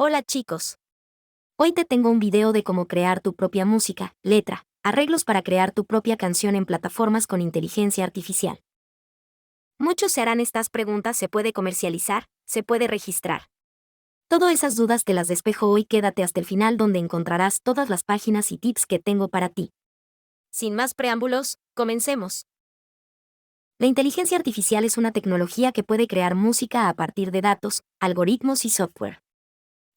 Hola chicos. Hoy te tengo un video de cómo crear tu propia música, letra, arreglos para crear tu propia canción en plataformas con inteligencia artificial. Muchos se harán estas preguntas: ¿se puede comercializar? ¿Se puede registrar? Todas esas dudas te las despejo hoy. Quédate hasta el final, donde encontrarás todas las páginas y tips que tengo para ti. Sin más preámbulos, comencemos. La inteligencia artificial es una tecnología que puede crear música a partir de datos, algoritmos y software.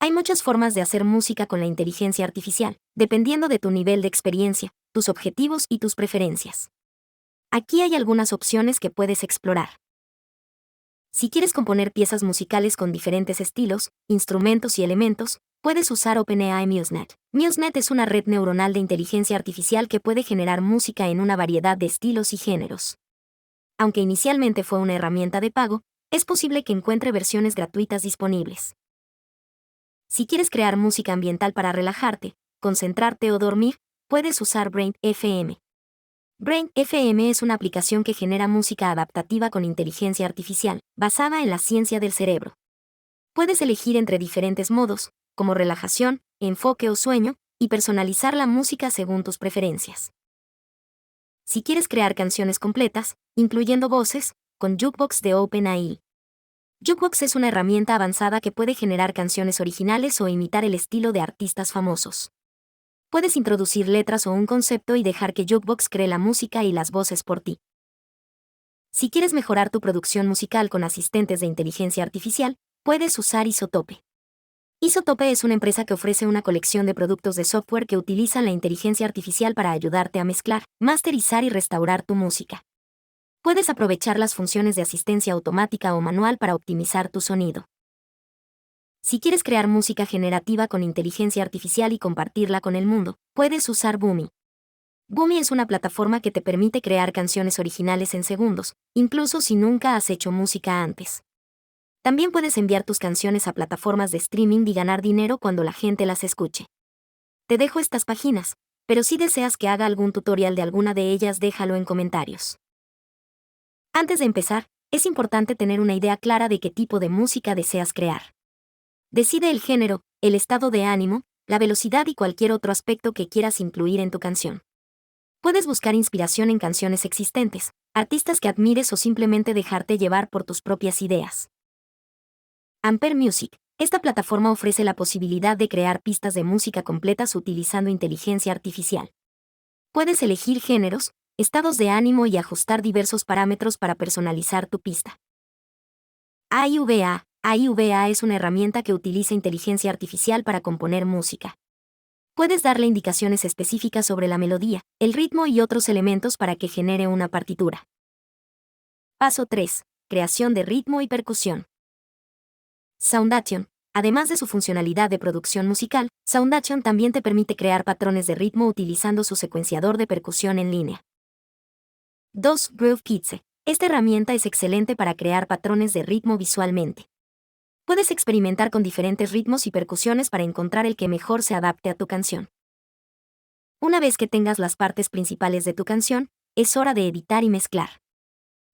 Hay muchas formas de hacer música con la inteligencia artificial, dependiendo de tu nivel de experiencia, tus objetivos y tus preferencias. Aquí hay algunas opciones que puedes explorar. Si quieres componer piezas musicales con diferentes estilos, instrumentos y elementos, puedes usar OpenAI MuseNet. MuseNet es una red neuronal de inteligencia artificial que puede generar música en una variedad de estilos y géneros. Aunque inicialmente fue una herramienta de pago, es posible que encuentre versiones gratuitas disponibles. Si quieres crear música ambiental para relajarte, concentrarte o dormir, puedes usar Brain FM. Brain FM es una aplicación que genera música adaptativa con inteligencia artificial, basada en la ciencia del cerebro. Puedes elegir entre diferentes modos, como relajación, enfoque o sueño, y personalizar la música según tus preferencias. Si quieres crear canciones completas, incluyendo voces, con Jukebox de OpenAI. Jukebox es una herramienta avanzada que puede generar canciones originales o imitar el estilo de artistas famosos. Puedes introducir letras o un concepto y dejar que Jukebox cree la música y las voces por ti. Si quieres mejorar tu producción musical con asistentes de inteligencia artificial, puedes usar Isotope. Isotope es una empresa que ofrece una colección de productos de software que utilizan la inteligencia artificial para ayudarte a mezclar, masterizar y restaurar tu música. Puedes aprovechar las funciones de asistencia automática o manual para optimizar tu sonido. Si quieres crear música generativa con inteligencia artificial y compartirla con el mundo, puedes usar Boomy. Boomy es una plataforma que te permite crear canciones originales en segundos, incluso si nunca has hecho música antes. También puedes enviar tus canciones a plataformas de streaming y ganar dinero cuando la gente las escuche. Te dejo estas páginas, pero si deseas que haga algún tutorial de alguna de ellas, déjalo en comentarios. Antes de empezar, es importante tener una idea clara de qué tipo de música deseas crear. Decide el género, el estado de ánimo, la velocidad y cualquier otro aspecto que quieras incluir en tu canción. Puedes buscar inspiración en canciones existentes, artistas que admires o simplemente dejarte llevar por tus propias ideas. Ampere Music. Esta plataforma ofrece la posibilidad de crear pistas de música completas utilizando inteligencia artificial. Puedes elegir géneros, estados de ánimo y ajustar diversos parámetros para personalizar tu pista. AIVA. AIVA es una herramienta que utiliza inteligencia artificial para componer música. Puedes darle indicaciones específicas sobre la melodía, el ritmo y otros elementos para que genere una partitura. Paso 3. Creación de ritmo y percusión. Soundation. Además de su funcionalidad de producción musical, Soundation también te permite crear patrones de ritmo utilizando su secuenciador de percusión en línea. 2. Groove Kits. Esta herramienta es excelente para crear patrones de ritmo visualmente. Puedes experimentar con diferentes ritmos y percusiones para encontrar el que mejor se adapte a tu canción. Una vez que tengas las partes principales de tu canción, es hora de editar y mezclar.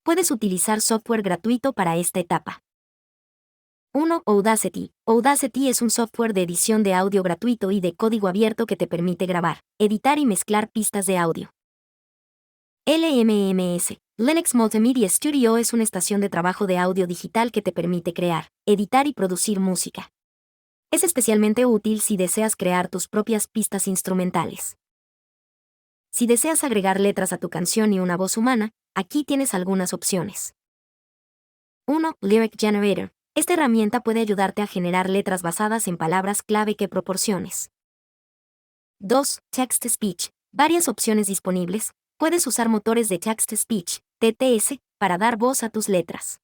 Puedes utilizar software gratuito para esta etapa. 1. Audacity. Audacity es un software de edición de audio gratuito y de código abierto que te permite grabar, editar y mezclar pistas de audio. LMMS. Linux Multimedia Studio es una estación de trabajo de audio digital que te permite crear, editar y producir música. Es especialmente útil si deseas crear tus propias pistas instrumentales. Si deseas agregar letras a tu canción y una voz humana, aquí tienes algunas opciones. 1. Lyric Generator. Esta herramienta puede ayudarte a generar letras basadas en palabras clave que proporciones. 2. Text-to-Speech. Varias opciones disponibles. Puedes usar motores de Text-to-Speech, TTS, para dar voz a tus letras.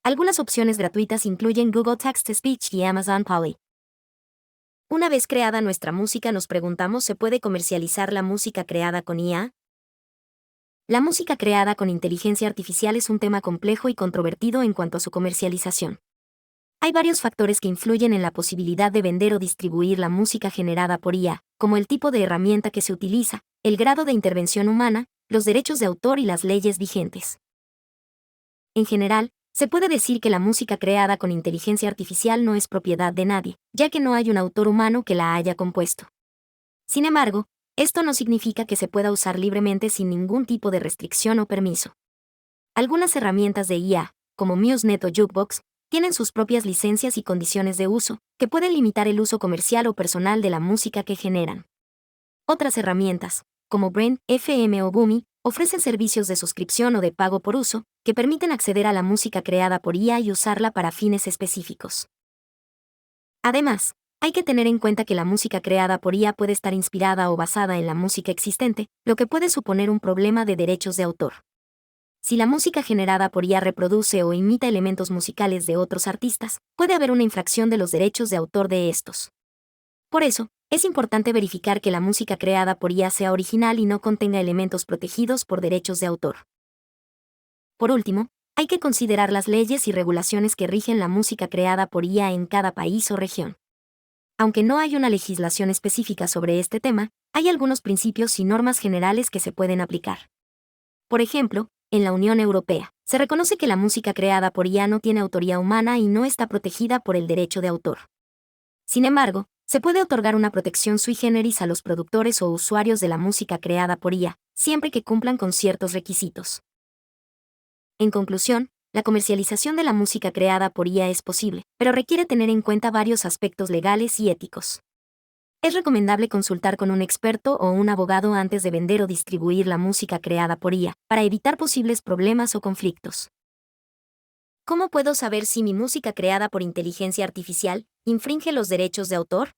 Algunas opciones gratuitas incluyen Google Text-to-Speech y Amazon Polly. Una vez creada nuestra música, nos preguntamos: ¿se puede comercializar la música creada con IA? La música creada con inteligencia artificial es un tema complejo y controvertido en cuanto a su comercialización. Hay varios factores que influyen en la posibilidad de vender o distribuir la música generada por IA, como el tipo de herramienta que se utiliza, el grado de intervención humana, los derechos de autor y las leyes vigentes. En general, Se puede decir que la música creada con inteligencia artificial no es propiedad de nadie, ya que no hay un autor humano que la haya compuesto. Sin embargo, esto no significa que se pueda usar libremente sin ningún tipo de restricción o permiso. Algunas herramientas de IA, como MuseNet o Jukebox, tienen sus propias licencias y condiciones de uso, que pueden limitar el uso comercial o personal de la música que generan. Otras herramientas, como Brain, FM o Boomy, ofrecen servicios de suscripción o de pago por uso, que permiten acceder a la música creada por IA y usarla para fines específicos. Además, hay que tener en cuenta que la música creada por IA puede estar inspirada o basada en la música existente, lo que puede suponer un problema de derechos de autor. Si la música generada por IA reproduce o imita elementos musicales de otros artistas, puede haber una infracción de los derechos de autor de estos. Por eso, es importante verificar que la música creada por IA sea original y no contenga elementos protegidos por derechos de autor. Por último, hay que considerar las leyes y regulaciones que rigen la música creada por IA en cada país o región. Aunque no hay una legislación específica sobre este tema, hay algunos principios y normas generales que se pueden aplicar. Por ejemplo, en la Unión Europea, se reconoce que la música creada por IA no tiene autoría humana y no está protegida por el derecho de autor. Sin embargo, se puede otorgar una protección sui generis a los productores o usuarios de la música creada por IA, siempre que cumplan con ciertos requisitos. En conclusión, la comercialización de la música creada por IA es posible, pero requiere tener en cuenta varios aspectos legales y éticos. Es recomendable consultar con un experto o un abogado antes de vender o distribuir la música creada por IA, para evitar posibles problemas o conflictos. ¿Cómo puedo saber si mi música creada por inteligencia artificial infringe los derechos de autor?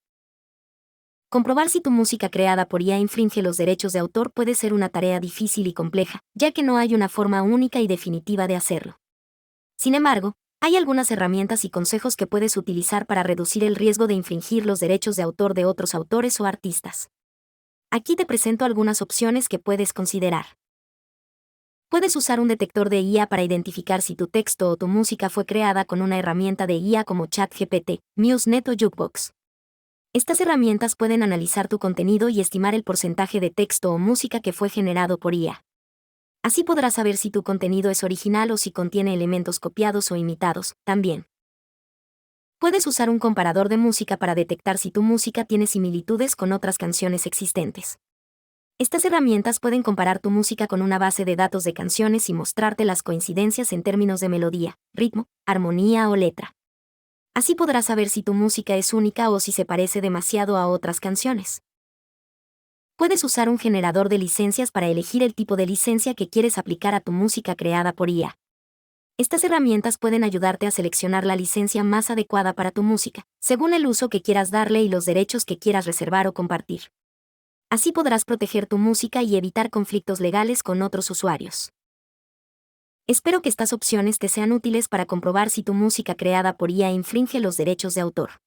Comprobar si tu música creada por IA infringe los derechos de autor puede ser una tarea difícil y compleja, ya que no hay una forma única y definitiva de hacerlo. Sin embargo, hay algunas herramientas y consejos que puedes utilizar para reducir el riesgo de infringir los derechos de autor de otros autores o artistas. Aquí te presento algunas opciones que puedes considerar. Puedes usar un detector de IA para identificar si tu texto o tu música fue creada con una herramienta de IA como ChatGPT, MuseNet o Jukebox. Estas herramientas pueden analizar tu contenido y estimar el porcentaje de texto o música que fue generado por IA. Así podrás saber si tu contenido es original o si contiene elementos copiados o imitados, también. Puedes usar un comparador de música para detectar si tu música tiene similitudes con otras canciones existentes. Estas herramientas pueden comparar tu música con una base de datos de canciones y mostrarte las coincidencias en términos de melodía, ritmo, armonía o letra. Así podrás saber si tu música es única o si se parece demasiado a otras canciones. Puedes usar un generador de licencias para elegir el tipo de licencia que quieres aplicar a tu música creada por IA. Estas herramientas pueden ayudarte a seleccionar la licencia más adecuada para tu música, según el uso que quieras darle y los derechos que quieras reservar o compartir. Así podrás proteger tu música y evitar conflictos legales con otros usuarios. Espero que estas opciones te sean útiles para comprobar si tu música creada por IA infringe los derechos de autor.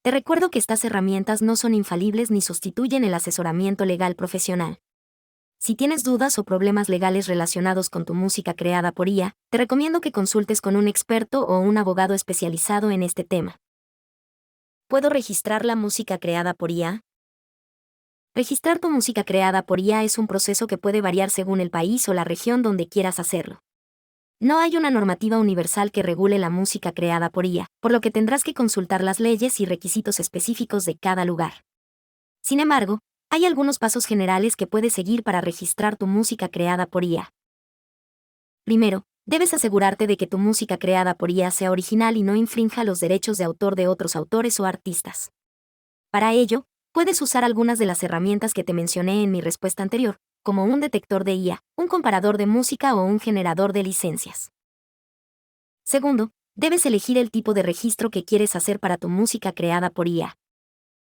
Te recuerdo que estas herramientas no son infalibles ni sustituyen el asesoramiento legal profesional. Si tienes dudas o problemas legales relacionados con tu música creada por IA, te recomiendo que consultes con un experto o un abogado especializado en este tema. ¿Puedo registrar la música creada por IA? Registrar tu música creada por IA es un proceso que puede variar según el país o la región donde quieras hacerlo. No hay una normativa universal que regule la música creada por IA, por lo que tendrás que consultar las leyes y requisitos específicos de cada lugar. Sin embargo, hay algunos pasos generales que puedes seguir para registrar tu música creada por IA. Primero, debes asegurarte de que tu música creada por IA sea original y no infrinja los derechos de autor de otros autores o artistas. Para ello, puedes usar algunas de las herramientas que te mencioné en mi respuesta anterior, como un detector de IA, un comparador de música o un generador de licencias. Segundo, debes elegir el tipo de registro que quieres hacer para tu música creada por IA.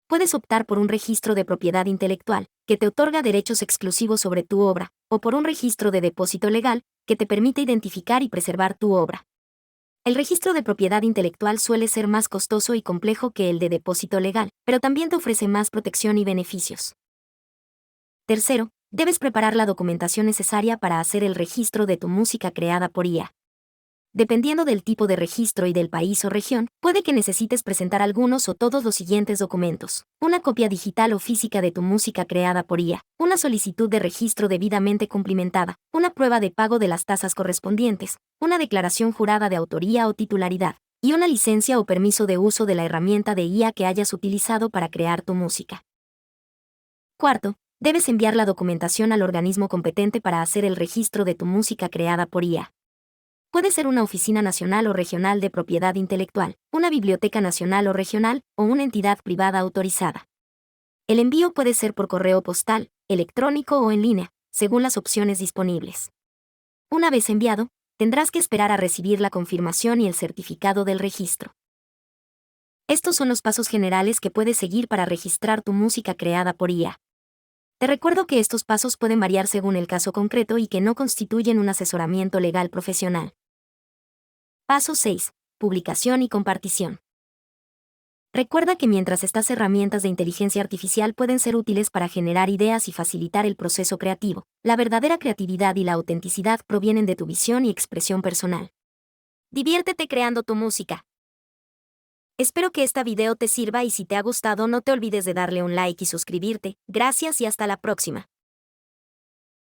Puedes optar por un registro de propiedad intelectual, que te otorga derechos exclusivos sobre tu obra, o por un registro de depósito legal, que te permite identificar y preservar tu obra. El registro de propiedad intelectual suele ser más costoso y complejo que el de depósito legal, pero también te ofrece más protección y beneficios. Tercero, debes preparar la documentación necesaria para hacer el registro de tu música creada por IA. Dependiendo del tipo de registro y del país o región, puede que necesites presentar algunos o todos los siguientes documentos: una copia digital o física de tu música creada por IA, una solicitud de registro debidamente cumplimentada, una prueba de pago de las tasas correspondientes, una declaración jurada de autoría o titularidad, y una licencia o permiso de uso de la herramienta de IA que hayas utilizado para crear tu música. Cuarto, debes enviar la documentación al organismo competente para hacer el registro de tu música creada por IA. Puede ser una oficina nacional o regional de propiedad intelectual, una biblioteca nacional o regional, o una entidad privada autorizada. El envío puede ser por correo postal, electrónico o en línea, según las opciones disponibles. Una vez enviado, tendrás que esperar a recibir la confirmación y el certificado del registro. Estos son los pasos generales que puedes seguir para registrar tu música creada por IA. Te recuerdo que estos pasos pueden variar según el caso concreto y que no constituyen un asesoramiento legal profesional. Paso 6. Publicación y compartición. Recuerda que mientras estas herramientas de inteligencia artificial pueden ser útiles para generar ideas y facilitar el proceso creativo, la verdadera creatividad y la autenticidad provienen de tu visión y expresión personal. Diviértete creando tu música. Espero que este video te sirva y si te ha gustado no te olvides de darle un like y suscribirte. Gracias y hasta la próxima.